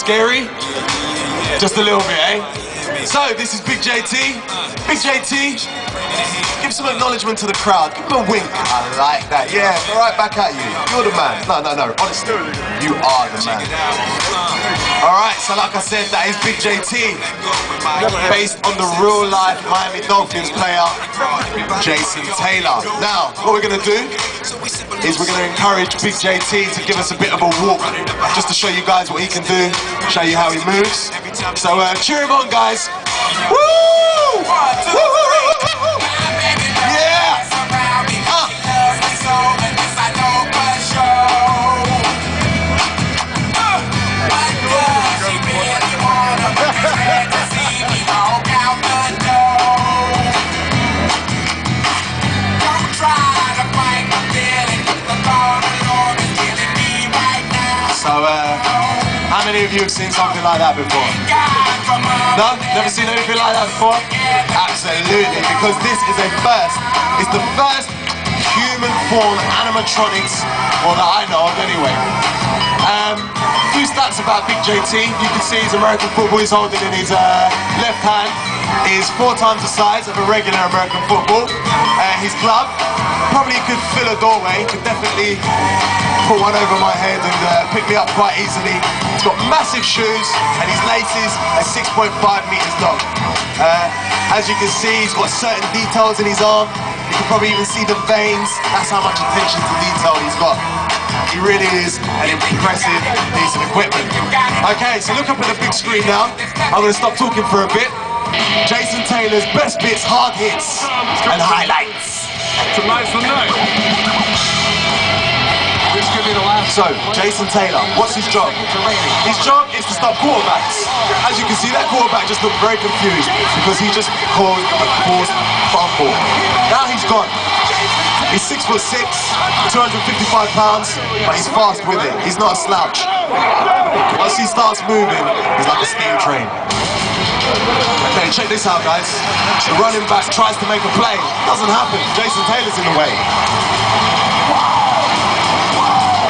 scary? Just a little bit, eh? So, this is Big JT. Big JT, give some acknowledgement to the crowd. Give them a wink. I like that. Yeah, right back at you. You're the man. No. Honestly, you are the man. Alright, so like I said, that is Big JT. Based on the real-life Miami Dolphins player, Jason Taylor. Now, what we're going to do is we're going to encourage Big JT to give us a bit of a walk, just to show you guys what he can do, show you how he moves. So cheer him on, guys. Woo! Woo! Yeah! How many of you have seen something like that before? No? Never seen anything like that before? Absolutely, because this is a first. It's the first human form animatronics, or that I know of anyway. A few stats about Big JT. You can see his American football he's holding in his left hand is 4 times the size of a regular American football. His glove probably could fill a doorway, could definitely put one over my head and pick me up quite easily. He's got massive shoes and his laces are 6.5 meters long. As you can see, he's got certain details in his arm. You can probably even see the veins. That's how much attention to detail he's got. He really is an impressive piece of equipment. Okay, so look up at the big screen now. I'm going to stop talking for a bit. Jason Taylor's best bits, hard hits, and highlights. Tonight's the night. So, Jason Taylor, what's his job? His job is to stop quarterbacks. As you can see, that quarterback just looked very confused because he just caused a forced fumble. Now he's gone. He's 6'6", 255 pounds, but he's fast with it. He's not a slouch. Once he starts moving, he's like a steam train. Okay, check this out, guys. The running back tries to make a play. Doesn't happen. Jason Taylor's in the way.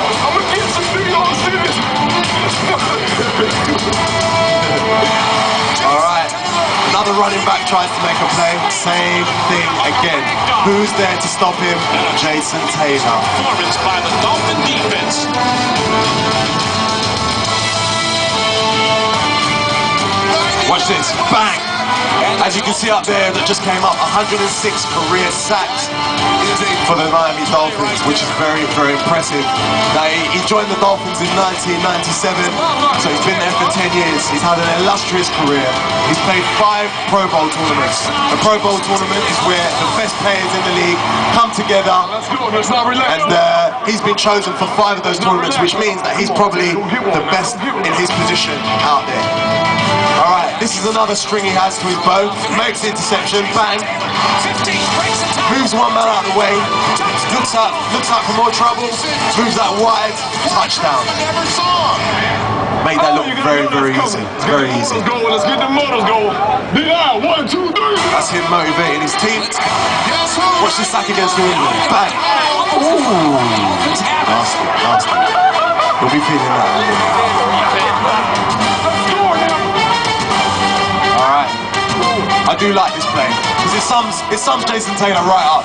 I'm gonna get some video on this. Alright. Another running back tries to make a play. Same thing again. Who's there to stop him? Jason Taylor. Performance by the Dolphin defense. Watch this. Bang! As you can see up there, that just came up, 106 career sacks for the Miami Dolphins, which is very, very impressive. Now, he joined the Dolphins in 1997, so he's been there for 10 years. He's had an illustrious career. He's played 5 Pro Bowl tournaments. The Pro Bowl tournament is where the best players in the league come together, and he's been chosen for 5 of those tournaments, which means that he's probably the best in his position out there. Alright, this is another string he has to his bow. Makes the interception, bang. Moves one man out of the way. Looks out for more trouble. Moves that wide. Touchdown. Made that look very, very easy. Very easy. Let's get the motors going. D.I. 1, 2, 3. That's him motivating his team. Watch the sack against New England. Bang. Ooh. Nasty, nasty. We'll be feeling that. I do like this play because it sums Jason Taylor right up.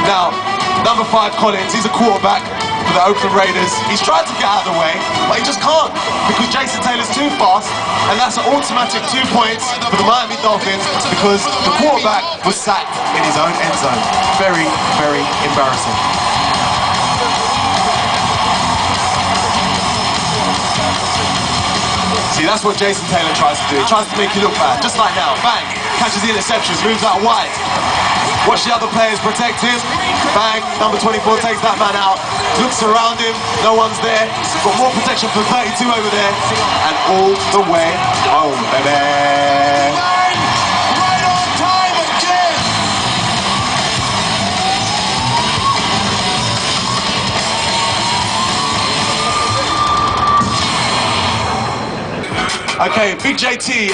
Now, number 5 Collins, he's a quarterback for the Oakland Raiders. He's tried to get out of the way, but he just can't because Jason Taylor's too fast, and that's an automatic 2 points for the Miami Dolphins because the quarterback was sacked in his own end zone. Very, very embarrassing. See, that's what Jason Taylor tries to do. He tries to make you look bad, just like now. Bang! Catches the interceptions, moves out wide. Watch the other players protect him. Bang! Number 24 takes that man out. Looks around him, no one's there. Got more protection from 32 over there. And all the way home, baby! Right on time again! Okay, Big JT,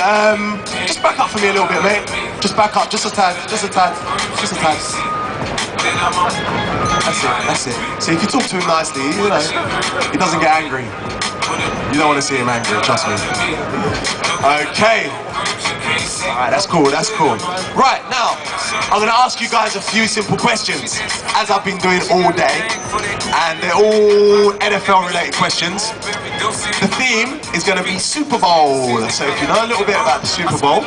just back up for me a little bit, mate. Just back up, just a tad, just a tad, just a tad. That's it. See, if you talk to him nicely, you know, he doesn't get angry. You don't want to see him angry, trust me. Okay. Alright, that's cool, that's cool. Right, now, I'm going to ask you guys a few simple questions, as I've been doing all day. And they're all NFL related questions. The theme is going to be Super Bowl. So if you know a little bit about the Super Bowl,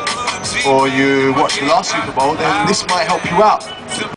or you watched the last Super Bowl, then this might help you out.